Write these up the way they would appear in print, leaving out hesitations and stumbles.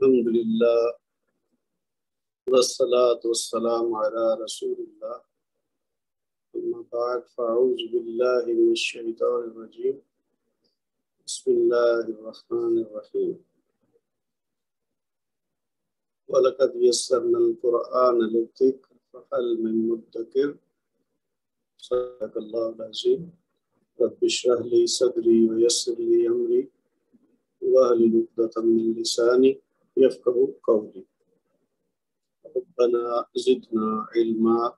الحمدللہ والصلاة والسلام علی رسول اللہ اما بعد فاعوذ باللہ من الشیطان الرجیم بسم اللہ الرحمن الرحیم وَلَقَدْ يَسَّرْنَا الْقُرْآنَ لِلذِّكْرِ فَهَلْ مِن مُدَّكِرٍ صدق اللہ العظیم رب اشرح لي صدری ويسر لي امری واحلل عقدۃ من لسانی یفقهوا قولی ربنا زدنا علما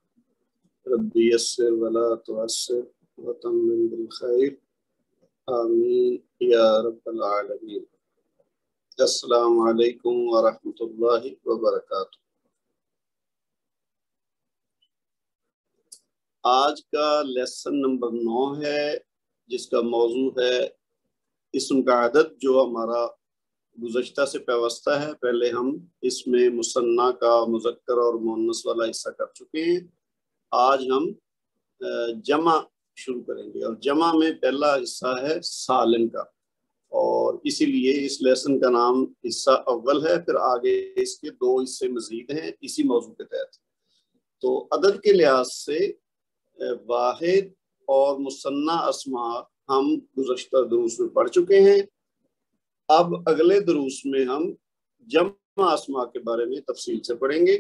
رب یسر ولا تعسر وتمم بالخیر آمین یا رب العالمین۔ السلام علیکم ورحمۃ اللہ وبرکاتہ۔ آج کا لیسن نمبر 9 ہے، جس کا موضوع ہے اسم کا عدد، جو ہمارا گزشتہ سے پیوستہ ہے۔ پہلے ہم اس میں مثنیٰ کا مذکر اور مؤنث والا حصہ کر چکے ہیں۔ آج ہم جمع شروع کریں گے، اور جمع میں پہلا حصہ ہے سالم کا، اور اسی لیے اس لیسن کا نام حصہ اول ہے۔ پھر آگے اس کے 2 حصے مزید ہیں اسی موضوع کے تحت۔ تو عدد کے لحاظ سے واحد اور مثنیٰ اسماء ہم گزشتہ دروس میں پڑھ چکے ہیں۔ اب اگلے دروس میں ہم جمع اسماء کے بارے میں تفصیل سے پڑھیں گے۔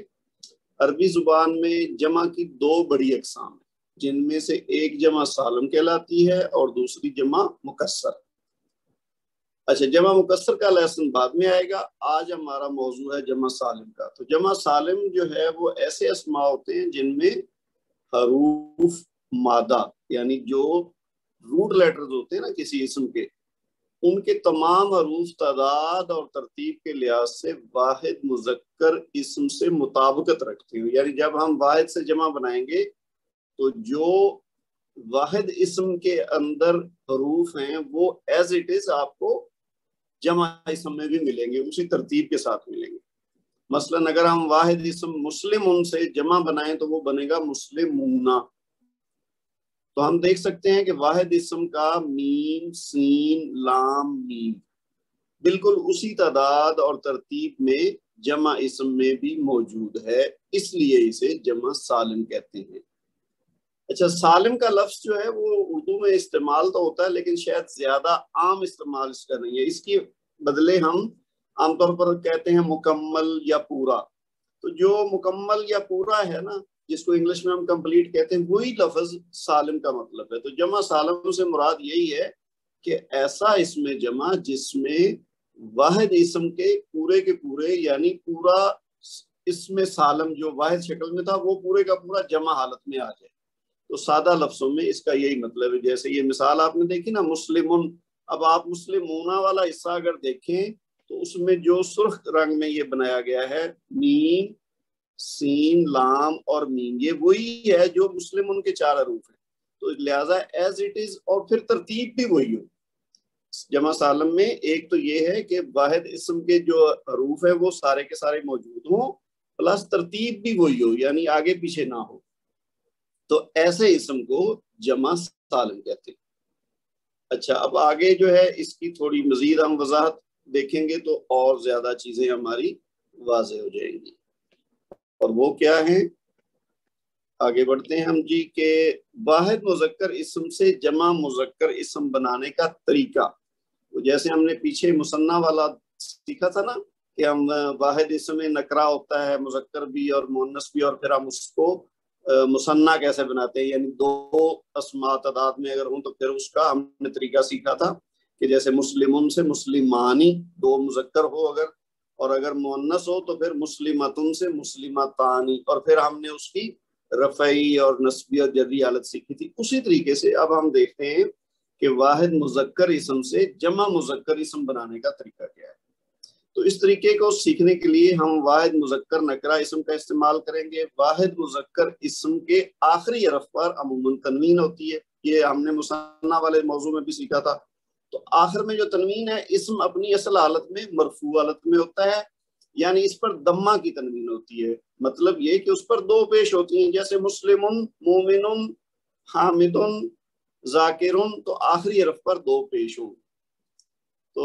عربی زبان میں جمع کی 2 بڑی اقسام ہیں، جن میں سے ایک جمع سالم کہلاتی ہے اور دوسری جمع مکسر۔ اچھا، جمع مکسر کا لیسن بعد میں آئے گا۔ آج ہمارا موضوع ہے جمع سالم کا۔ تو جمع سالم جو ہے وہ ایسے اسماء ہوتے ہیں جن میں حروف مادہ، یعنی جو روٹ لیٹرز ہوتے ہیں نا کسی اسم کے، ان کے تمام حروف تعداد اور ترتیب کے لحاظ سے واحد مذکر اسم سے مطابقت رکھتے ہیں۔ یعنی جب ہم واحد سے جمع بنائیں گے تو جو واحد اسم کے اندر حروف ہیں وہ ایز اٹ از آپ کو جمع اسم میں بھی ملیں گے، اسی ترتیب کے ساتھ ملیں گے۔ مثلا اگر ہم واحد اسم مسلمون سے جمع بنائیں تو وہ بنے گا مسلمون۔ تو ہم دیکھ سکتے ہیں کہ واحد اسم کا میم، سین، لام، میم بالکل اسی تعداد اور ترتیب میں جمع اسم میں بھی موجود ہے، اس لیے اسے جمع سالم کہتے ہیں۔ اچھا، سالم کا لفظ جو ہے وہ اردو میں استعمال تو ہوتا ہے، لیکن شاید زیادہ عام استعمال اس کا نہیں ہے۔ اس کے بدلے ہم عام طور پر کہتے ہیں مکمل یا پورا۔ تو جو مکمل یا پورا ہے نا، جس کو انگلش میں ہم کمپلیٹ کہتے ہیں، وہی لفظ سالم کا مطلب ہے۔ تو جمع سالم سے مراد یہی ہے کہ ایسا اسم جمع جس میں واحد اسم کے پورے یعنی پورا اسم سالم جو واحد شکل میں تھا وہ پورے کا پورا جمع حالت میں آ جائے۔ تو سادہ لفظوں میں اس کا یہی مطلب ہے۔ جیسے یہ مثال آپ نے دیکھی نا، مسلمون۔ اب آپ مسلمونہ والا حصہ اگر دیکھیں تو اس میں جو سرخ رنگ میں یہ بنایا گیا ہے، میم، سین، لام اور میم، یہ وہی ہے جو مسلمون کے 4 حروف ہیں۔ تو لہٰذا ایز اٹ از، اور پھر ترتیب بھی وہی ہو جمع سالم میں۔ ایک تو یہ ہے کہ واحد اسم کے جو حروف ہیں وہ سارے کے سارے موجود ہوں، پلس ترتیب بھی وہی ہو، یعنی آگے پیچھے نہ ہو۔ تو ایسے اسم کو جمع سالم کہتے ہیں۔ اچھا، اب آگے جو ہے اس کی تھوڑی مزید ہم وضاحت دیکھیں گے تو اور زیادہ چیزیں ہماری واضح ہو جائیں گی۔ اور وہ کیا ہیں، آگے بڑھتے ہیں ہم جی، کہ واحد مذکر اسم سے جمع مذکر اسم بنانے کا طریقہ۔ جیسے ہم نے پیچھے مثنیٰ والا سیکھا تھا نا، کہ ہم واحد اسم نکرہ ہوتا ہے، مذکر بھی اور مؤنث بھی، اور پھر ہم اس کو مثنیٰ کیسے بناتے ہیں، یعنی 2 اسماء تعداد میں اگر ہوں تو پھر اس کا ہم نے طریقہ سیکھا تھا کہ جیسے مسلمون سے مسلمانی 2 مذکر ہو اگر، اور اگر مؤنث ہو تو پھر مسلمتن سے مسلمتانی، اور پھر ہم نے اس کی رفعی اور نصبی اور جری حالت سیکھی تھی۔ اسی طریقے سے اب ہم دیکھتے ہیں کہ واحد مذکر اسم سے جمع مذکر اسم بنانے کا طریقہ کیا ہے۔ تو اس طریقے کو سیکھنے کے لیے ہم واحد مذکر نکرہ اسم کا استعمال کریں گے۔ واحد مذکر اسم کے آخری حرف پر عموماً تنوین ہوتی ہے، یہ ہم نے مثنیٰ والے موضوع میں بھی سیکھا تھا۔ تو آخر میں جو تنوین ہے، اسم اپنی اصل حالت میں مرفوع حالت میں ہوتا ہے، یعنی اس پر دمہ کی تنوین ہوتی ہے۔ مطلب یہ کہ اس پر 2 پیش ہوتی ہیں، جیسے مسلمن، مومن، حامد، ذاکر، تو آخری حرف پر 2 پیش ہوں۔ تو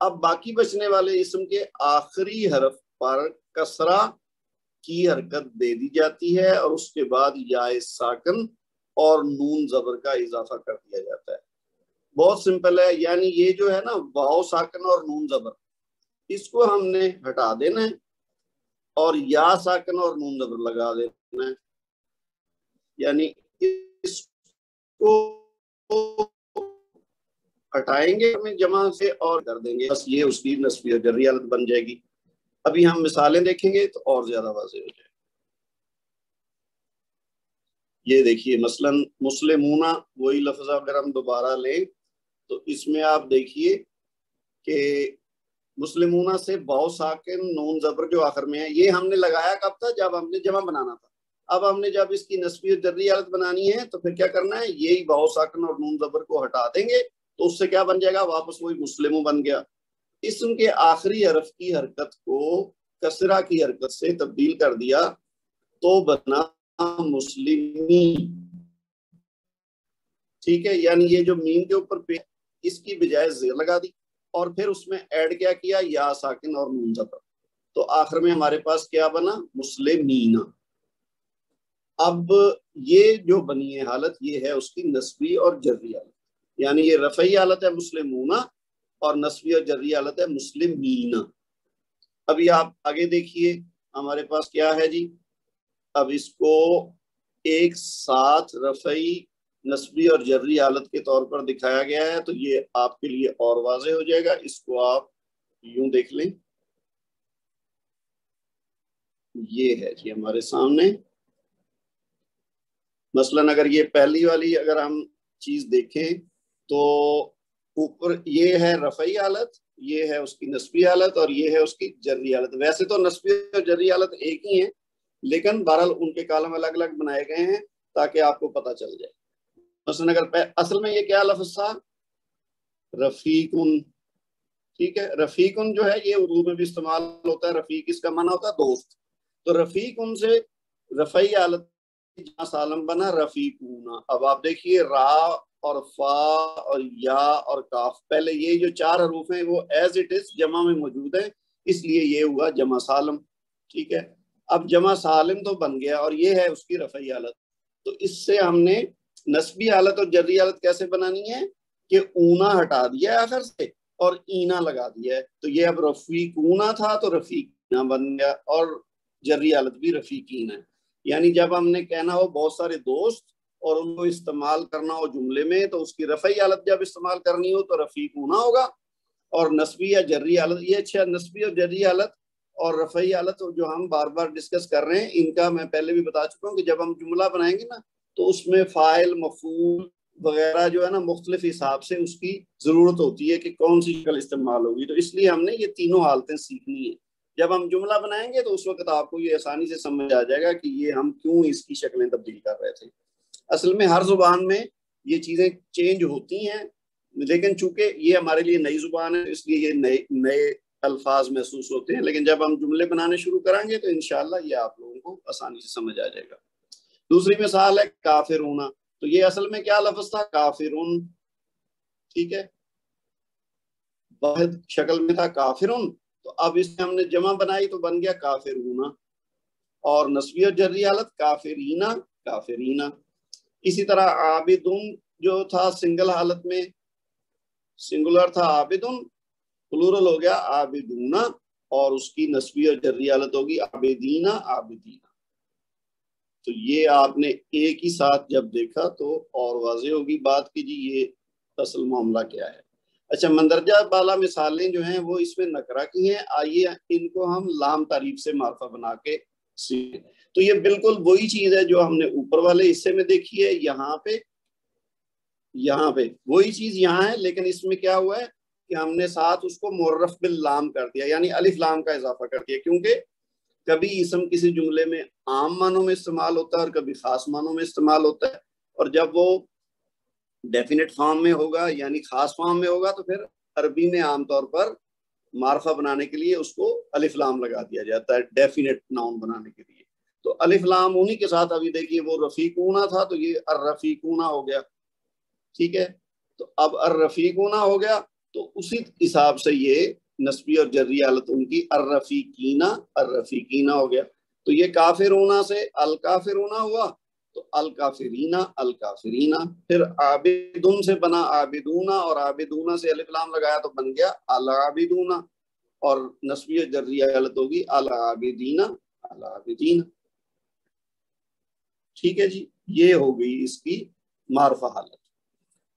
اب باقی بچنے والے اسم کے آخری حرف پر کسرہ کی حرکت دے دی جاتی ہے اور اس کے بعد یا ساکن اور نون زبر کا اضافہ کر دیا جاتا ہے. بہت سمپل ہے. یعنی یہ جو ہے نا واو ساکن اور نون زبر، اس کو ہم نے ہٹا دینا ہے اور یا ساکن اور نون زبر لگا دینا ہے. یعنی اس کو ہٹائیں گے ہمیں جمع سے اور کر دیں گے، بس یہ اس کی نسبی اور جری حالت بن جائے گی. ابھی ہم مثالیں دیکھیں گے تو اور زیادہ واضح ہو جائے. یہ دیکھیے مثلا مسلمونہ، وہی لفظ اگر ہم دوبارہ لیں تو اس میں آپ دیکھیے کہ مسلمونہ سے واو ساکن نون زبر جو آخر میں ہے، یہ ہم نے لگایا کب تھا؟ جب ہم نے جمع بنانا تھا. اب ہم نے جب اس کی نسبی اور جری حالت بنانی ہے تو پھر کیا کرنا ہے؟ یہی واو ساکن اور نون زبر کو ہٹا دیں گے تو اس سے کیا بن جائے گا؟ واپس وہی مسلموں بن گیا. اسم کے آخری حرف کی حرکت کو کسرہ کی حرکت سے تبدیل کر دیا تو بنا مسلمی. ٹھیک ہے، یعنی یہ جو میم کے اوپر پہ اس کی بجائے زیر لگا دی اور پھر اس میں ایڈ کیا یا ساکن اور نون زبر، تو آخر میں ہمارے پاس کیا بنا؟ مسلمین. اب یہ جو بنی ہے حالت، یہ ہے اس کی نسبی اور جری حالت. یعنی یہ رفعی حالت ہے مسلمون اور نسبی اور جری حالت ہے مسلمین. ابھی آپ آگے دیکھیے ہمارے پاس کیا ہے جی. اب اس کو ایک ساتھ رفعی، نسبی اور جری حالت کے طور پر دکھایا گیا ہے تو یہ آپ کے لیے اور واضح ہو جائے گا. اس کو آپ یوں دیکھ لیں. یہ ہے جی ہمارے سامنے. مثلا اگر یہ پہلی والی اگر ہم چیز دیکھیں تو اوپر یہ ہے رفعی حالت، یہ ہے اس کی نسبی حالت اور یہ ہے اس کی جری حالت. ویسے تو نسبی اور جری حالت ایک ہی ہیں لیکن بہرحال ان کے کالم الگ الگ بنائے گئے ہیں تاکہ آپ کو پتہ چل جائے. مثلا اگر اصل میں یہ کیا لفظ تھا؟ رفیقن. ٹھیک ہے، رفیقن جو ہے یہ اردو میں بھی استعمال ہوتا ہے. رفیق اس کا معنی ہوتا ہے دوست. تو رفیقن سے رفعی حالت جہاں سالم بنا رفیقون. اب آپ دیکھیے را اور فا اور یا اور کاف، پہلے یہ جو چار حروف ہیں وہ ایز اٹ از جمع میں موجود ہیں، اس لیے یہ ہوا جمع سالم. ٹھیک ہے، اب جمع سالم تو بن گیا اور یہ ہے اس کی رفعی حالت. تو اس سے ہم نے نسبی حالت اور جری حالت کیسے بنانی ہے کہ اونا ہٹا دیا ہے آخر سے اور اینا لگا دیا ہے. تو یہ اب رفیقونا تھا تو رفیقینا بن گیا اور جری حالت بھی رفیقین ہے. یعنی جب ہم نے کہنا ہو بہت سارے دوست اور ان کو استعمال کرنا ہو جملے میں تو اس کی رفعی حالت جب استعمال کرنی ہو تو رفیقونا ہوگا، اور نسبی یا جری حالت، یہ اچھا نسبی اور جری حالت اور رفعی حالت جو ہم بار بار ڈسکس کر رہے ہیں ان کا میں پہلے بھی بتا چکا ہوں کہ جب ہم جملہ بنائیں گے نا تو اس میں فاعل مفعول وغیرہ جو ہے نا مختلف حساب سے اس کی ضرورت ہوتی ہے کہ کون سی شکل استعمال ہوگی. تو اس لیے ہم نے یہ تینوں حالتیں سیکھنی ہیں. جب ہم جملہ بنائیں گے تو اس وقت آپ کو یہ آسانی سے سمجھ آ جائے گا کہ یہ ہم کیوں اس کی شکلیں تبدیل کر رہے تھے. اصل میں ہر زبان میں یہ چیزیں چینج ہوتی ہیں لیکن چونکہ یہ ہمارے لیے نئی زبان ہے اس لیے یہ نئے الفاظ محسوس ہوتے ہیں، لیکن جب ہم جملے بنانے شروع کریں گے تو انشاءاللہ یہ آپ لوگوں کو آسانی سے سمجھ آ جائے گا. دوسری مثال ہے کافرون. تو یہ اصل میں کیا لفظ تھا؟ کافرون. ٹھیک ہے، واحد شکل میں تھا کافرون. تو اب اس میں ہم نے جمع بنائی تو بن گیا کافرون، اور نسبی اور جری حالت کافرینا کافرینا. اسی طرح عابدون جو تھا سنگل حالت میں سنگولر تھا عابدون، پلورل ہو گیا عابدون اور اس کی نسبی اور جری حالت ہوگی عابدینا عابدینا. تو یہ آپ نے ایک ہی ساتھ جب دیکھا تو اور واضح ہوگی بات کی جی یہ اصل معاملہ کیا ہے. اچھا، مندرجہ بالا مثالیں جو ہیں وہ اس میں نکرہ کی ہیں. آئیے ان کو ہم لام تعریف سے معرفہ بنا کے سیکھیں. تو یہ بالکل وہی چیز ہے جو ہم نے اوپر والے حصے میں دیکھی ہے. یہاں پہ وہی چیز یہاں ہے لیکن اس میں کیا ہوا ہے کہ ہم نے ساتھ اس کو معرف باللام کر دیا، یعنی الف لام کا اضافہ کر دیا، کیونکہ کبھی اسم کسی جملے میں عام معنوں میں استعمال ہوتا ہے اور کبھی خاص معنوں میں استعمال ہوتا ہے، اور جب وہ ڈیفینٹ فارم میں ہوگا یعنی خاص فارم میں ہوگا تو پھر عربی میں عام طور پر معرفہ بنانے کے لیے اس کو الف لام لگا دیا جاتا ہے ڈیفینٹ ناؤن بنانے کے لیے. تو الف لام انہی کے ساتھ ابھی دیکھیے وہ رفیقونا تھا تو یہ الرفیقونا ہو گیا. ٹھیک ہے، تو اب الرفیقونا ہو گیا تو اسی حساب سے یہ نسبی اور جری حالت ان کی الرفیقینہ ہو گیا. تو یہ کافرونا سے الکافرونا ہوا تو الکافرینہ. پھر عابدون سے بنا عابدونا اور عابدونا سے الف لام لگایا تو بن گیا العابدونا اور نسبی اور جری حالت ہوگی العابدین. ٹھیک ہے جی, یہ ہو گئی اس کی معرفہ حالت.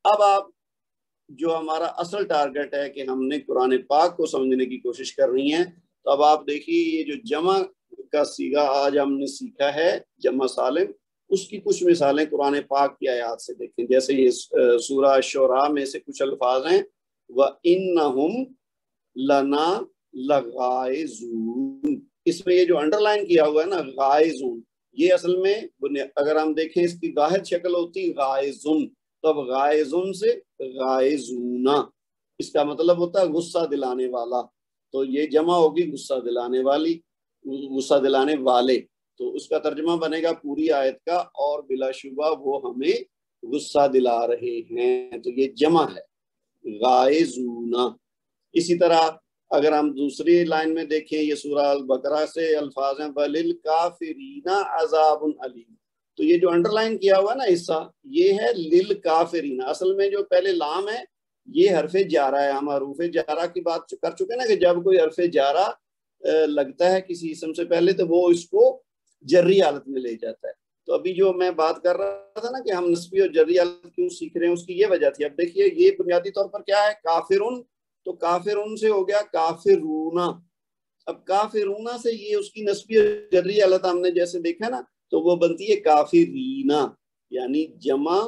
اب آپ جو ہمارا اصل ٹارگٹ ہے کہ ہم نے قرآن پاک کو سمجھنے کی کوشش کرنی ہے, تو اب آپ دیکھیے یہ جو جمع کا صیغہ آج ہم نے سیکھا ہے جمع سالم, اس کی کچھ مثالیں قرآن پاک کی آیات سے دیکھیں. جیسے یہ سورہ شعراء میں سے کچھ الفاظ ہیں وَإِنَّهُمْ لَنَا لَغَائِزُونَ. اس میں یہ جو انڈر لائن کیا ہوا ہے نا غائزون, یہ اصل میں اگر ہم دیکھیں اس کی واحد شکل ہوتی غائزن, تو اب غائزن سے غائزونا, اس کا مطلب ہوتا ہے غصہ دلانے والا. تو یہ جمع ہوگی غصہ دلانے والی, غصہ دلانے والے. تو اس کا ترجمہ بنے گا پوری آیت کا اور بلا شبہ وہ ہمیں غصہ دلا رہے ہیں. تو یہ جمع ہے غائزونا. اسی طرح اگر ہم دوسری لائن میں دیکھیں یہ سورہ البقرہ سے الفاظ ہیں وَلِلْكَافِرِينَ عَذَابٌ عَلِيمٌ. تو یہ جو انڈر لائن کیا ہوا نا حصہ, یہ ہے لِلْكَافِرِينَ. اصل میں جو پہلے لام ہے یہ حرف جارہ ہے. ہم حروف جارہ کی بات کر چکے نا کہ جب کوئی حرف جارہ لگتا ہے کسی اسم سے پہلے تو وہ اس کو جری حالت میں لے جاتا ہے. تو ابھی جو میں بات کر رہا تھا نا کہ ہم نسبی اور جری حالت کیوں سیکھ رہے ہیں, اس کی یہ وجہ تھی. اب دیکھیے یہ بنیادی طور پر کیا ہے کافرون, تو کافرون سے ہو گیا کافرونا. اب کافرونا سے یہ اس کی نسبی اور جری حالت ہم نے جیسے دیکھا نا, تو وہ بنتی ہے کافرینا, یعنی جمع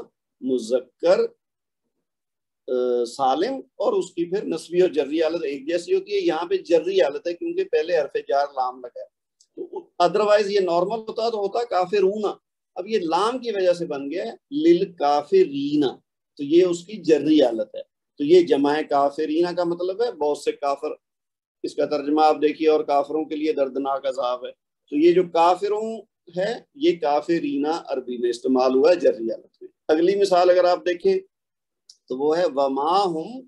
مذکر سالم, اور اس کی پھر نسبی اور جری حالت ایک جیسی ہوتی ہے. یہاں پہ جری حالت ہے کیونکہ پہلے حرف جار لام لگا ہے. تو ادروائز یہ نارمل ہوتا تو ہوتا کافرونا. اب یہ لام کی وجہ سے بن گیا للکافرین, تو یہ اس کی جری حالت ہے. تو یہ جمع کافرینہ کا مطلب ہے بہت سے کافر. اس کا ترجمہ آپ دیکھیے اور کافروں کے لیے دردناک عذاب ہے. تو یہ جو کافروں ہے یہ کافرینہ عربی میں استعمال ہوا ہے جری حالت میں. اگلی مثال اگر آپ دیکھیں تو وہ ہے وما ہم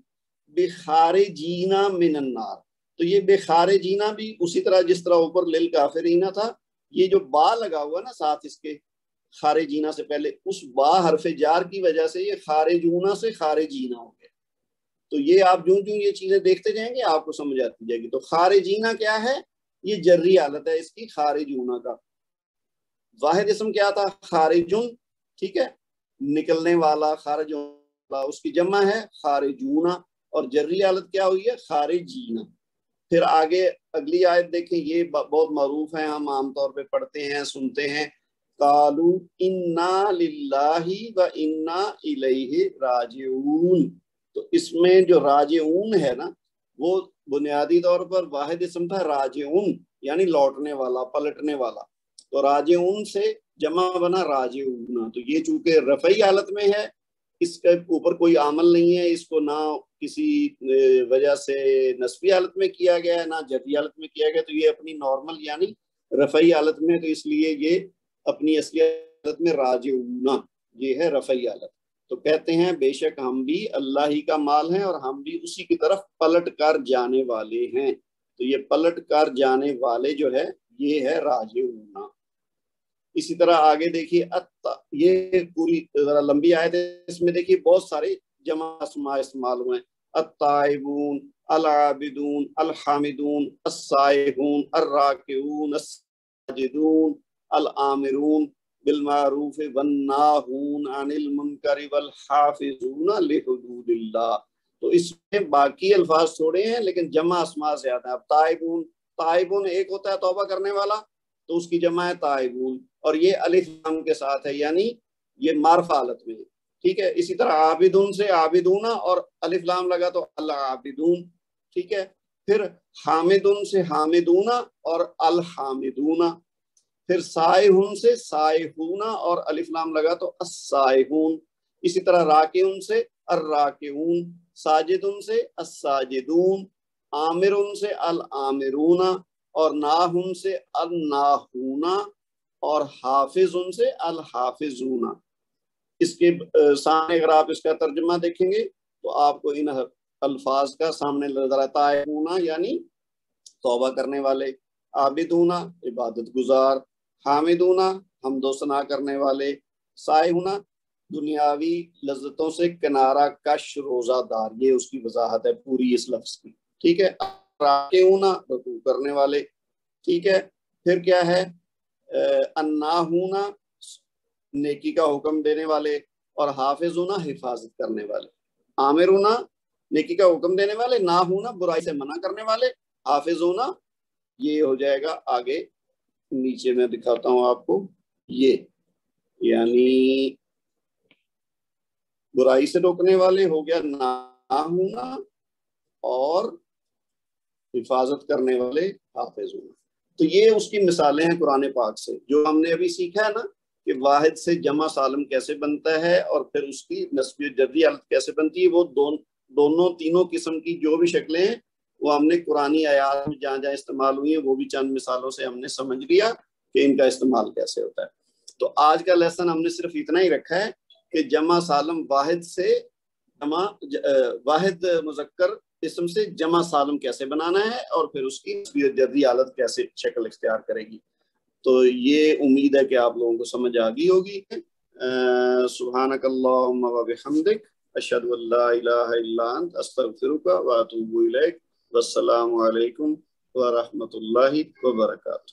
بخارجین من النار. تو یہ بخارجین بھی اسی طرح جس طرح اوپر للکافرین تھا, یہ جو با لگا ہوا نا ساتھ اس کے خارجینہ سے پہلے, اس با حرف جار کی وجہ سے یہ خارجونہ سے خارجینہ ہو گیا. تو یہ آپ جوں یہ چیزیں دیکھتے جائیں گے آپ کو سمجھ آتی جائے گی. تو خارجینہ کیا ہے, یہ جری حالت ہے اس کی خارجونہ کا. واحد اسم کیا تھا خارجون, ٹھیک ہے, نکلنے والا, خارج والا, اس کی جمع ہے خارجونہ, اور جری حالت کیا ہوئی ہے خارجینہ. پھر آگے اگلی آیت دیکھیں, یہ بہت معروف ہے, ہم عام طور پہ پڑھتے ہیں سنتے ہیں. قالوا انا للہ و انا الیہ راجعون. تو اس میں جو راجعون ہے نا وہ بنیادی طور پر واحد اسم تھا راجعون, یعنی لوٹنے والا, پلٹنے والا. تو راجعون سے جمع بنا راجعون. تو یہ چونکہ رفعی حالت میں ہے, اس کے اوپر کوئی عامل نہیں ہے, اس کو نہ کسی وجہ سے نسبی حالت میں کیا گیا ہے نہ جری حالت میں کیا گیا. تو یہ اپنی نارمل یعنی رفعی حالت میں, تو اس لیے یہ اپنی اصلی حالت میں راجعون, یہ ہے رفعی حالت. تو کہتے ہیں بے شک ہم بھی اللہ ہی کا مال ہیں اور ہم بھی اسی کی طرف پلٹ کر جانے والے ہیں. تو یہ پلٹ کر جانے والے جو ہے یہ ہے راجعون. اسی طرح آگے دیکھیے یہ پوری ذرا لمبی آیت ہے, اس میں دیکھیے بہت سارے جمع اسماء استعمال ہوئے ہیں. التائبون, العابدون, الحامدون, السائحون, الراکعون, الساجدون, الآمرون بالمعروف والناہون عن المنکر والحافظون لحدود اللہ. تو اس میں باقی الفاظ تھوڑے ہیں لیکن جمع اسماء زیادہ ہیں. اب تائبون, تائبون ایک ہوتا ہے توبہ کرنے والا, تو اس کی جمع ہے تائبون, اور یہ الف لام کے ساتھ ہے, یعنی یہ معرفہ حالت میں ہے. ٹھیک ہے. اسی طرح عابدون سے عابدون اور الف لام لگا تو العابدون. ٹھیک ہے. پھر حامدون سے حامدون اور الحامدون. پھر سائحون سے سائحون اور الف لام لگا تو السائحون. اسی طرح راکعون سے الراکعون, ساجدون سے الساجدون, آمرون سے الآمرون, اور ناہون سے الناہون, اور حافظون سے الحافظون. اس کے سامنے اگر آپ اس کا ترجمہ دیکھیں گے تو آپ کو ان الفاظ کا سامنے نظر آتا ہے، تائبونا یعنی توبہ کرنے والے، عابدونا عبادت گزار، حامدونا حمد و ثنا کرنے والے، سائحونا دنیاوی لذتوں سے کنارہ کش روزہ دار، یہ اس کی وضاحت ہے پوری اس لفظ کی، ٹھیک ہے۔ راکعونا رکوع کرنے والے، ٹھیک ہے۔ پھر کیا ہے، اناہونا نیکی کا حکم دینے والے، اور حافظونا حفاظت کرنے والے، آمرونا نیکی کا حکم دینے والے، ناہونا برائی سے منع کرنے والے، حافظونا یہ ہو جائے گا آگے نیچے میں دکھاتا ہوں آپ کو، یہ یعنی برائی سے روکنے والے ہو گیا ناہونا، اور حفاظت کرنے والے حافظونا۔ تو یہ اس کی مثالیں ہیں قرآن پاک سے، جو ہم نے ابھی سیکھا ہے نا کہ واحد سے جمع سالم کیسے بنتا ہے، اور پھر اس کی نسبی و جدی حالت کیسے بنتی ہے، وہ دونوں تینوں قسم کی جو بھی شکلیں ہیں وہ ہم نے قرآنی آیات میں جہاں جہاں استعمال ہوئی ہیں وہ بھی چند مثالوں سے ہم نے سمجھ لیا کہ ان کا استعمال کیسے ہوتا ہے۔ تو آج کا لیسن ہم نے صرف اتنا ہی رکھا ہے کہ جمع سالم واحد سے واحد مذکر اسم سے جمع سالم کیسے بنانا ہے، اور پھر اس کی نسبی و جدی حالت کیسے شکل اختیار کرے گی۔ تو یہ امید ہے کہ آپ لوگوں کو سمجھ آ گئی ہوگی۔ سبحانک اللہم و بحمدک، اشہد ان لا الہ الا انت، استغفرک و اتوب الیک، والسلام علیکم ورحمۃ اللہ وبرکاتہ۔